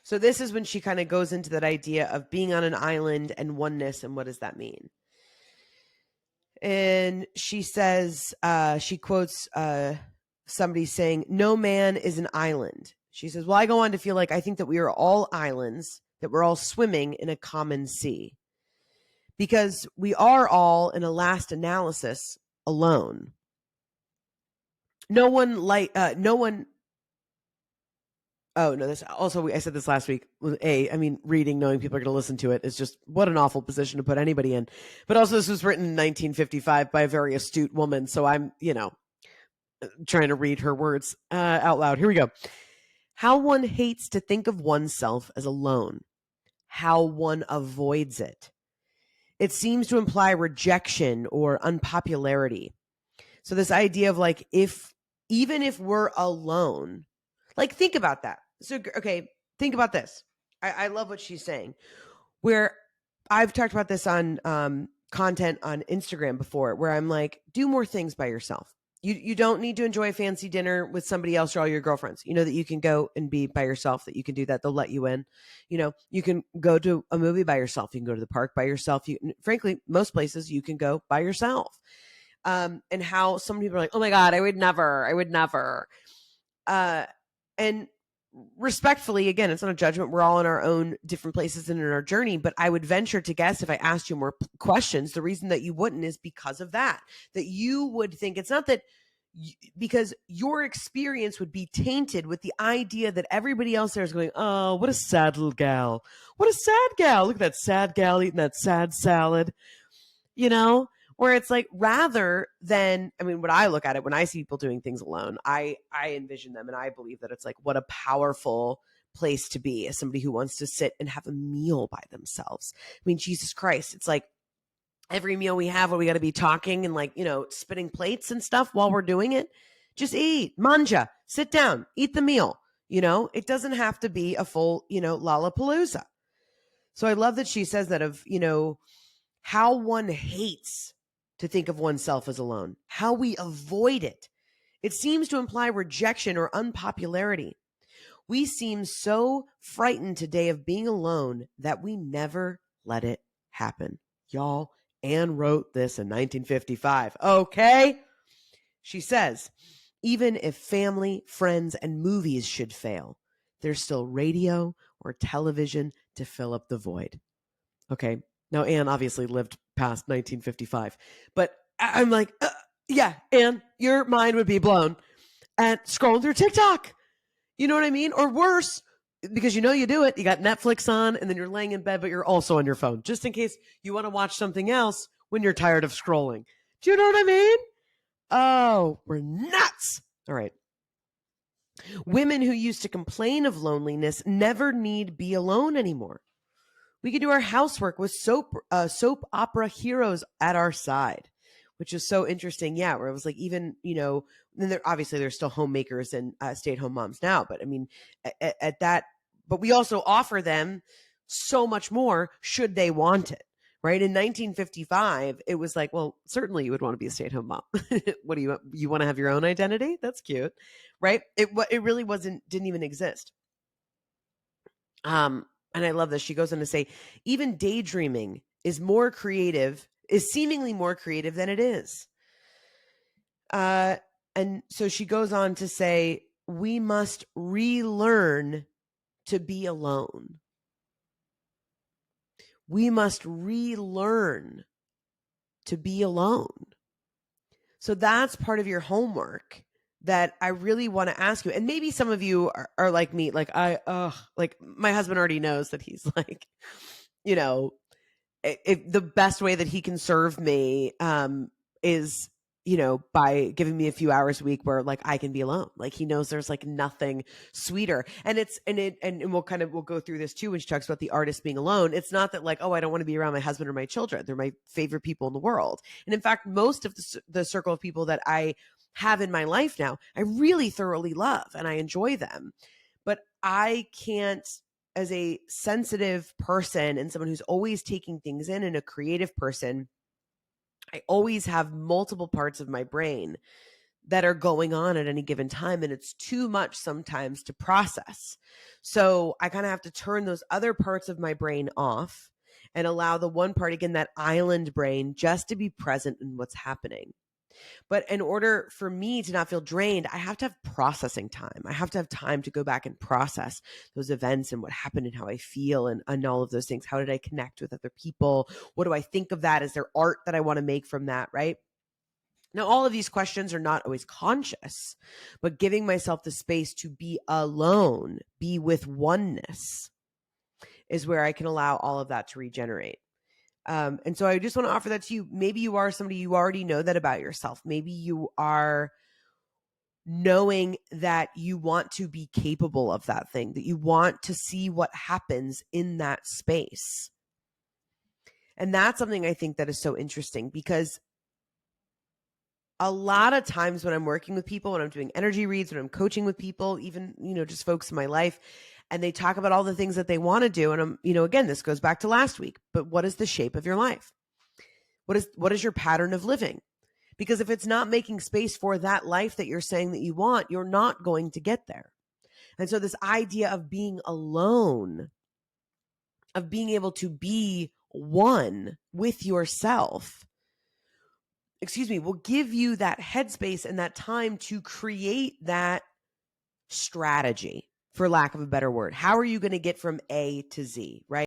So this is when she kind of goes into that idea of being on an island and oneness, and what does that mean? And she says, she quotes somebody saying, "No man is an island." She says, "Well, I go on to feel like I think that we are all islands, that we're all swimming in a common sea, because we are all, in a last analysis, alone. No one no one. Oh no, this also, I said this last week. I mean, reading, knowing people are going to listen to it is just what an awful position to put anybody in. But also, this was written in 1955 by a very astute woman, so I'm, trying to read her words out loud. Here we go. How one hates to think of oneself as alone. How one avoids it. It seems to imply rejection or unpopularity. So this idea of like, even if we're alone, like think about that. So, okay, think about this. I love what she's saying. Where I've talked about this on content on Instagram before, where I'm like, do more things by yourself. You don't need to enjoy a fancy dinner with somebody else or all your girlfriends. You know that you can go and be by yourself, that you can do that. They'll let you in. You can go to a movie by yourself. You can go to the park by yourself. Frankly, most places you can go by yourself. And how some people are like, oh my God, I would never. And respectfully, again, it's not a judgment. We're all in our own different places and in our journey, but I would venture to guess, if I asked you more questions, the reason that you wouldn't is because of that you would think it's not that because your experience would be tainted with the idea that everybody else there is going, oh, what a sad little gal. What a sad gal. Look at that sad gal eating that sad salad, where it's like, rather than, I mean, when I look at it, when I see people doing things alone, I envision them, and I believe that it's like, what a powerful place to be as somebody who wants to sit and have a meal by themselves. I mean, Jesus Christ, it's like every meal we have where we got to be talking and like, spitting plates and stuff while we're doing it. Just eat, manja, sit down, eat the meal. It doesn't have to be a full, Lollapalooza. So I love that she says that of, how one hates to think of oneself as alone, how we avoid it. It seems to imply rejection or unpopularity. We seem so frightened today of being alone that we never let it happen. Y'all, Anne wrote this in 1955. Okay? She says, even if family, friends, and movies should fail, there's still radio or television to fill up the void. Okay. Now, Anne obviously lived past 1955, but I'm like, yeah, Anne, your mind would be blown at scrolling through TikTok. You know what I mean? Or worse, because you do it. You got Netflix on, and then you're laying in bed, but you're also on your phone, just in case you want to watch something else when you're tired of scrolling. Do you know what I mean? Oh, we're nuts. All right. Women who used to complain of loneliness never need be alone anymore. We could do our housework with soap opera heroes at our side, which is so interesting. Yeah, where it was like, even, then obviously there's still homemakers and stay-at-home moms now, but I mean, at that, but we also offer them so much more should they want it, right? In 1955, it was like, well, certainly you would want to be a stay-at-home mom. What do you want to have your own identity? That's cute, right? It really didn't even exist. And I love this. She goes on to say, even daydreaming is seemingly more creative than it is. And so she goes on to say, we must relearn to be alone. We must relearn to be alone. So that's part of your homework that I really want to ask you. And maybe some of you are like me, like like my husband already knows that he's like, if the best way that he can serve me is, by giving me a few hours a week where like I can be alone. Like he knows there's like nothing sweeter. And we'll go through this too when she talks about the artist being alone. It's not that like, oh, I don't want to be around my husband or my children. They're my favorite people in the world. And in fact, most of the circle of people that I have in my life now, I really thoroughly love and I enjoy them. But I can't, as a sensitive person and someone who's always taking things in and a creative person, I always have multiple parts of my brain that are going on at any given time. And it's too much sometimes to process. So I kind of have to turn those other parts of my brain off and allow the one part, again, that island brain, just to be present in what's happening. But in order for me to not feel drained, I have to have processing time. I have to have time to go back and process those events and what happened and how I feel and all of those things. How did I connect with other people? What do I think of that? Is there art that I want to make from that, right? Now, all of these questions are not always conscious, but giving myself the space to be alone, be with oneness, is where I can allow all of that to regenerate. And so I just want to offer that to you. Maybe you are somebody, you already know that about yourself. Maybe you are knowing that you want to be capable of that thing, that you want to see what happens in that space. And that's something I think that is so interesting, because a lot of times when I'm working with people, when I'm doing energy reads, when I'm coaching with people, even, just folks in my life, and they talk about all the things that they want to do. And I'm, again, this goes back to last week, but what is the shape of your life? What is your pattern of living? Because if it's not making space for that life that you're saying that you want, you're not going to get there. And so this idea of being alone, of being able to be one with yourself, will give you that headspace and that time to create that strategy, for lack of a better word. How are you going to get from A to Z, right?